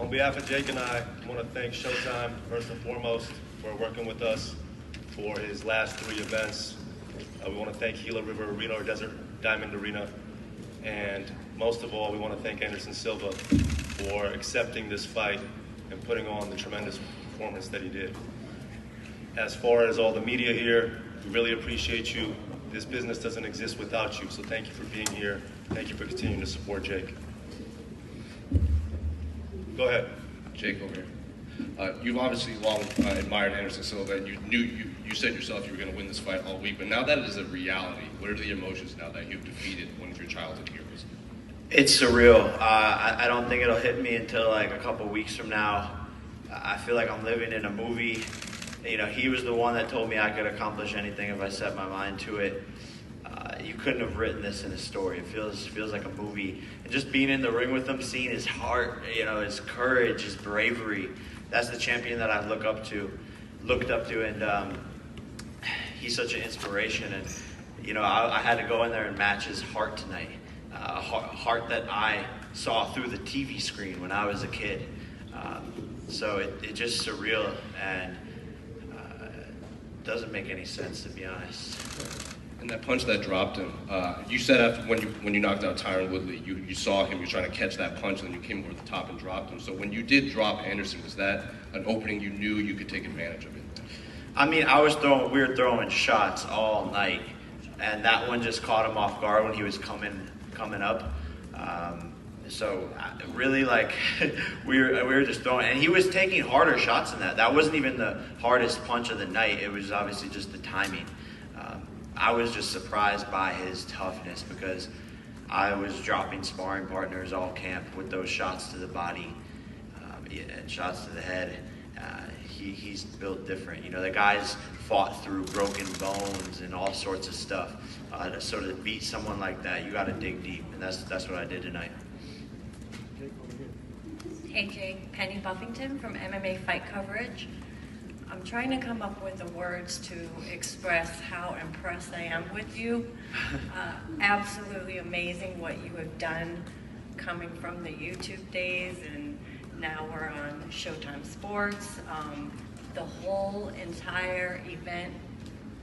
On behalf of Jake and I want to thank Showtime, first and foremost, for working with us for his last 3 events. We want to thank Gila River Arena or Desert Diamond Arena. And most of all, we want to thank Anderson Silva for accepting this fight and putting on the tremendous performance that he did. As far as all the media here, we really appreciate you. This business doesn't exist without you, so thank you for being here. Thank you for continuing to support Jake. Go ahead. Jake, over here. You've obviously long admired Anderson Silva, and you said yourself you were going to win this fight all week, but now that it is a reality, what are the emotions now that you've defeated one of your childhood heroes? It's surreal. I don't think it'll hit me until like a couple weeks from now. I feel like I'm living in a movie. You know, he was the one that told me I could accomplish anything if I set my mind to it. You couldn't have written this in a story. It feels like a movie. And just being in the ring with him, seeing his heart, you know, his courage, his bravery. That's the champion that I looked up to, and he's such an inspiration. And you know, I had to go in there and match his heart tonight. A heart that I saw through the TV screen when I was a kid. So it just surreal and doesn't make any sense, to be honest. And that punch that dropped him, you said after when you knocked out Tyron Woodley, you saw him, you were trying to catch that punch, and then you came over the top and dropped him. So when you did drop Anderson, was that an opening you knew you could take advantage of it? I mean, we were throwing shots all night, and that one just caught him off guard when he was coming up. So really, like, we were just throwing, and he was taking harder shots than that. That wasn't even the hardest punch of the night. It was obviously just the timing. I was just surprised by his toughness because I was dropping sparring partners all camp with those shots to the body and shots to the head. He's built different. You know, the guy's fought through broken bones and all sorts of stuff. So to beat someone like that, you got to dig deep, and that's what I did tonight. Hey Jake, Penny Buffington from MMA Fight Coverage. I'm trying to come up with the words to express how impressed I am with you. Absolutely amazing what you have done coming from the YouTube days, and now we're on Showtime Sports. The whole entire event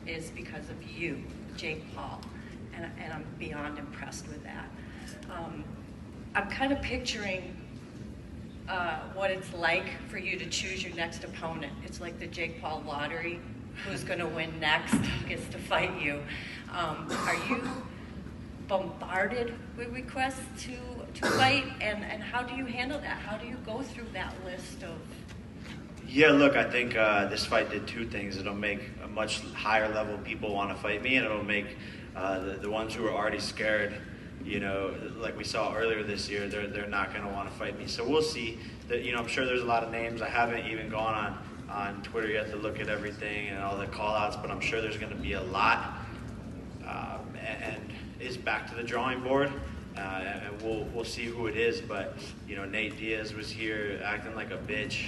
is because of you, Jake Paul, and I'm beyond impressed with that. I'm kind of picturing what it's like for you to choose your next opponent. It's like the Jake Paul lottery. Who's going to win next gets to fight you. Are you bombarded with requests to fight? And how do you handle that? How do you go through that list of... Yeah, look, I think this fight did 2 things. It'll make a much higher level people want to fight me, and it'll make the ones who are already scared, you know, like we saw earlier this year, they're not going to want to fight me. So we'll see. You know, I'm sure there's a lot of names. I haven't even gone on Twitter yet to look at everything and all the call-outs, but I'm sure there's going to be a lot. And it's back to the drawing board, and we'll see who it is. But you know, Nate Diaz was here acting like a bitch.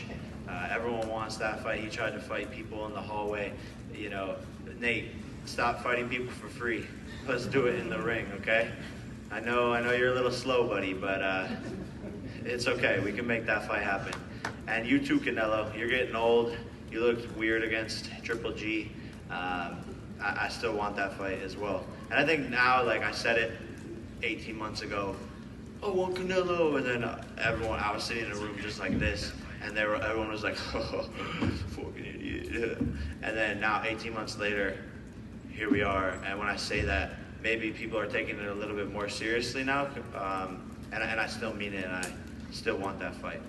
Everyone wants that fight. He tried to fight people in the hallway. You know, Nate, stop fighting people for free. Let's do it in the ring, okay? I know you're a little slow, buddy, but it's okay. We can make that fight happen. And you too, Canelo. You're getting old. You looked weird against Triple G. I still want that fight as well. And I think now, like I said it 18 months ago, I want Canelo. And then I was sitting in a room just like this, and everyone was like, oh, fucking idiot. And then now, 18 months later, here we are. And when I say that, maybe people are taking it a little bit more seriously now, and I still mean it, and I still want that fight.